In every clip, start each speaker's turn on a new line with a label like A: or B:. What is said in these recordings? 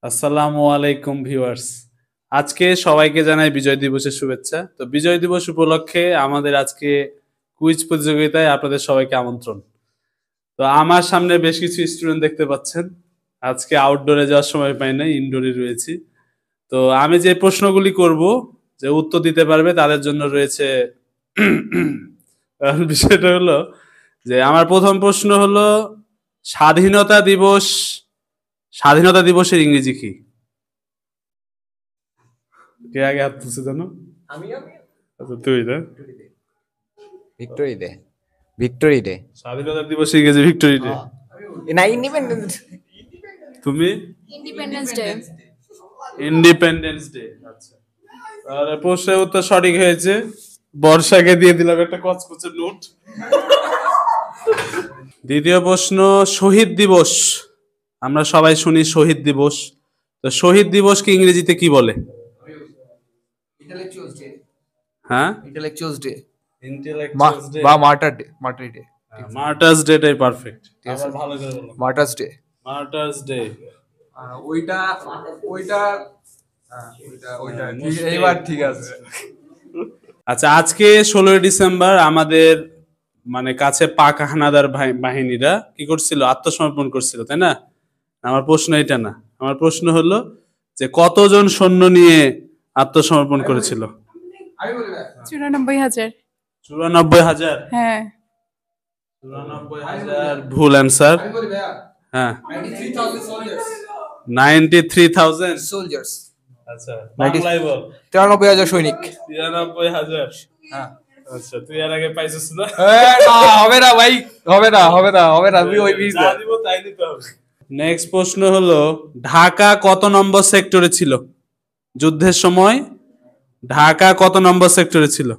A: আসসালামু আলাইকুম ভিউয়ার্স। আজকে সবাইকে জানাই বিজয় দিবসের শুভেচ্ছা। তো বিজয় দিবস উপলক্ষে আমাদের আজকে কুইজ প্রতিযোগিতায় আপনাদের সবাইকে আমন্ত্রণ। তো আমার সামনে বেশ কিছু স্টুডেন্ট দেখতে পাচ্ছেন। আজকে আউটডোরে যাওয়ার সময় পাই নাই, ইনডোরে রয়েছি। তো আমি যে প্রশ্নগুলি করব, যে উত্তর দিতে পারবে তাদের জন্য রয়েছে কারণ বিষয়টা হলো যে আমার প্রথম প্রশ্ন হলো স্বাধীনতা দিবস স্বাধীনতা দিবসের ইংরেজি কি? কে আগে হাত তুলছে জানো? আচ্ছা তুই না?
B: Victory day. ভিক্টোরি ডে
A: স্বাধীনতা দিবস ইংরেজি ভিক্টোরি ডে।
B: না, ইন্ডিপেন্ডেন্স।
A: তুমি?
C: Independence day.
A: Independence day. আচ্ছা, তাহলে প্রশ্নের উত্তর সঠিক হয়েছে। বর্ষাকে দিয়ে দিলাম একটা কচকচে নোট। দ্বিতীয় প্রশ্ন, শহীদ দিবস। আমরা সবাই শুনি শহীদ দিবস। তো শহীদ দিবসকে ইংরেজিতে কি বলে?
B: Intellectuals day.
A: হ্যাঁ,
B: ইন্টেলেকচুয়ালস ডে
A: ইন্টেলেকচুয়ালস ডে।
B: বা martyr day. Martyr day.
A: Martyrs ডেটাই পারফেক্ট।
B: আছে।
A: আবার ভালো করে বলো।
B: Martyrs day.
A: Martyrs day.
B: ওইটা ওইটা ওইটা
A: মুশকিল।
B: এইবার ঠিক আছে।
A: আচ্ছা, আজকে 16 ডিসেম্বর আমাদের মানে কাছে পাক হানাদার বাহিনীরা কি করছিল? আত্মসমর্পণ করছিল, তাই না? আমার প্রশ্ন এটা না। আমার প্রশ্ন হলো যে কতজন সৈন্য নিয়ে আত্মসমর্পণ করেছিল?
C: 94,000।
A: 94,000?
C: হ্যাঁ।
A: 94,000 ভুল অ্যান্সার। হ্যাঁ, 93,000
B: সোলজার্স।
A: আচ্ছা, বাংলায় বল।
B: 93,000 সৈনিক।
A: 93,000।
B: হ্যাঁ।
A: আচ্ছা, তুই এর আগে পাইছিস না?
B: না, হবে না ভাই, হবে না, হবে না, হবে না। তুই ওই বিষ
A: যা দিব তাই দিতে হবে। নেক্সট প্রশ্ন হলো ঢাকা কত নম্বর সেক্টরে ছিল যুদ্ধের সময়? ঢাকা কত নম্বর সেক্টরে ছিল?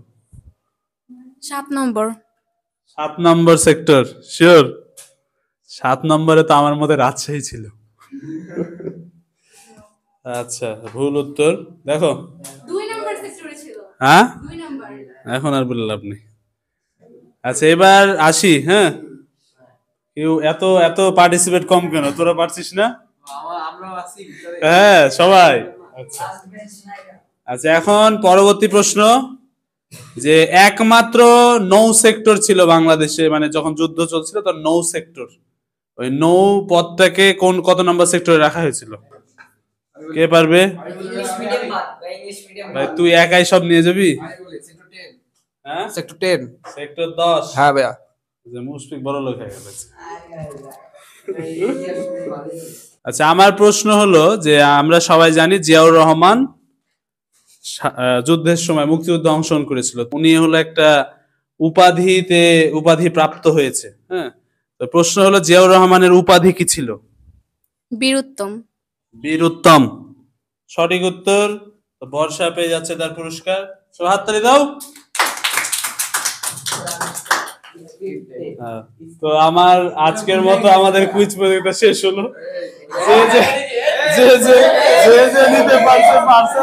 C: 7 নম্বর।
A: 7 নম্বর সেক্টর। শিওর? 7 নম্বরে তো আমার মতে রাজশাহী ছিল। আচ্ছা, ভুল উত্তর। দেখো
C: 2 নম্বর সেক্টরে ছিল।
A: হ্যাঁ,
C: 2 নম্বর।
A: এখন আর বললাম আপনি। আচ্ছা, এবার আসি। হ্যাঁ, কেউ এত এত পার্টিসিপেট কম কেন? তোরা পারছিস না? হ্যাঁ, সবাই। আচ্ছা আচ্ছা, এখন পরবর্তী প্রশ্ন, যে একমাত্র নৌ সেক্টর ছিল বাংলাদেশে, মানে যখন যুদ্ধ চলছিল তখন নৌ সেক্টর, ওই নৌ পথটাকে কত নম্বর সেক্টরে রাখা হয়েছিল? কে পারবে? ভাই তুই একাই সব নিয়ে যাবি? হ্যাঁ,
B: সেক্টর 10।
A: সেক্টর 10।
B: হ্যাঁ ভাইয়া।
A: যে মুশফিক বড় লোক হয়ে গেছে। আচ্ছা, আমার প্রশ্ন হলো যে আমরা সবাই জানি জিয়াউর রহমান যুদ্ধের সময় মুক্তিযুদ্ধে অংশগ্রহণ করেছিল। উনি হলো একটা উপাধি প্রাপ্ত হয়েছে। হ্যাঁ, তো প্রশ্ন হলো জিয়াউর রহমানের উপাধি কি ছিল?
C: বীরুত্তম।
A: বীরুত্তম সঠিক উত্তর। তো বর্ষা পেয়ে যাচ্ছে তার পুরস্কার। সব হাততালি দাও। তো আমার আজকের মতো আমাদের কুইজ প্রতিযোগিতা শেষ হলো। যে যে যে যে যে নিতে পারছে পারছে।